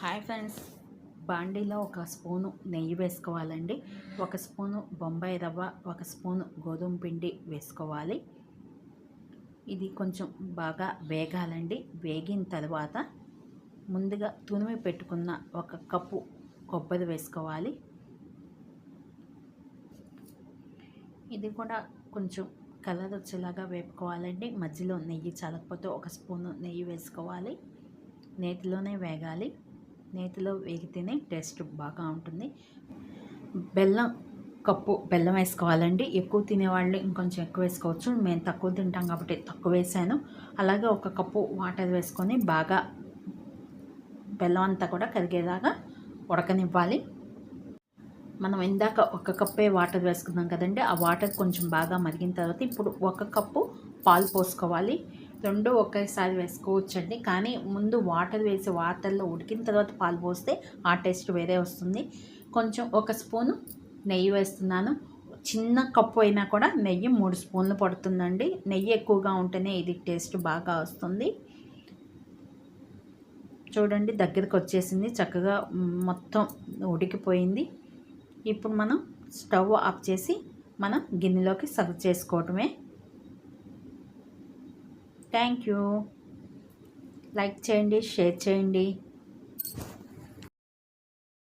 Hi friends, బాండీలో ఒక spoon నెయ్యి వేసుకోవాలండి. ఒక స్పూను బొంబాయి రవ్వ, ఒక స్పూను గోధుమ పిండి వేసుకోవాలి. ఇది కొంచెం బాగా వేగాలండి. వేగిన తర్వాత ముందుగా తురిమి పెట్టుకున్న ఒక కప్పు కొబ్బరి వేసుకోవాలి. ఇది కూడా కొంచెం కలర్ వచ్చేలాగా వేపుకోవాలండి. మధ్యలో నెయ్యి చాలకపోతే ఒక స్పూను నెయ్యి వేసుకోవాలి. నేతిలోనే వేగాలి. నేతిలో వేగితేనే టేస్ట్ బాగా ఉంటుంది. కప్పు బెల్లం వేసుకోవాలండి. ఎక్కువ తినేవాళ్ళు ఇంకొంచెం ఎక్కువ వేసుకోవచ్చు. మేము తక్కువ తింటాం కాబట్టి తక్కువ వేసాను. అలాగే ఒక కప్పు వాటర్ వేసుకొని బాగా బెల్లం అంతా కూడా కరిగేలాగా ఉడకనివ్వాలి. మనం ఇందాక ఒక కప్పే వాటర్ వేసుకున్నాం కదండి. ఆ వాటర్ కొంచెం బాగా మరిగిన తర్వాత ఇప్పుడు ఒక కప్పు పాలు పోసుకోవాలి. రెండు ఒకేసారి వేసుకోవచ్చండి, కానీ ముందు వాటర్ వేసి వాటర్లో ఉడికిన తర్వాత పాలు పోస్తే ఆ టేస్ట్ వేరే వస్తుంది. కొంచెం ఒక స్పూను నెయ్యి వేస్తున్నాను. చిన్న కప్పు అయినా కూడా నెయ్యి 3 స్పూన్లు పడుతుందండి. నెయ్యి ఎక్కువగా ఉంటేనే ఇది టేస్ట్ బాగా వస్తుంది. చూడండి, దగ్గరికి వచ్చేసింది, చక్కగా మొత్తం ఉడికిపోయింది. ఇప్పుడు మనం స్టవ్ ఆఫ్ చేసి మనం గిన్నెలోకి సర్వ్ చేసుకోవటమే. Thank you. లైక్ చేయండి, షేర్ చేయండి.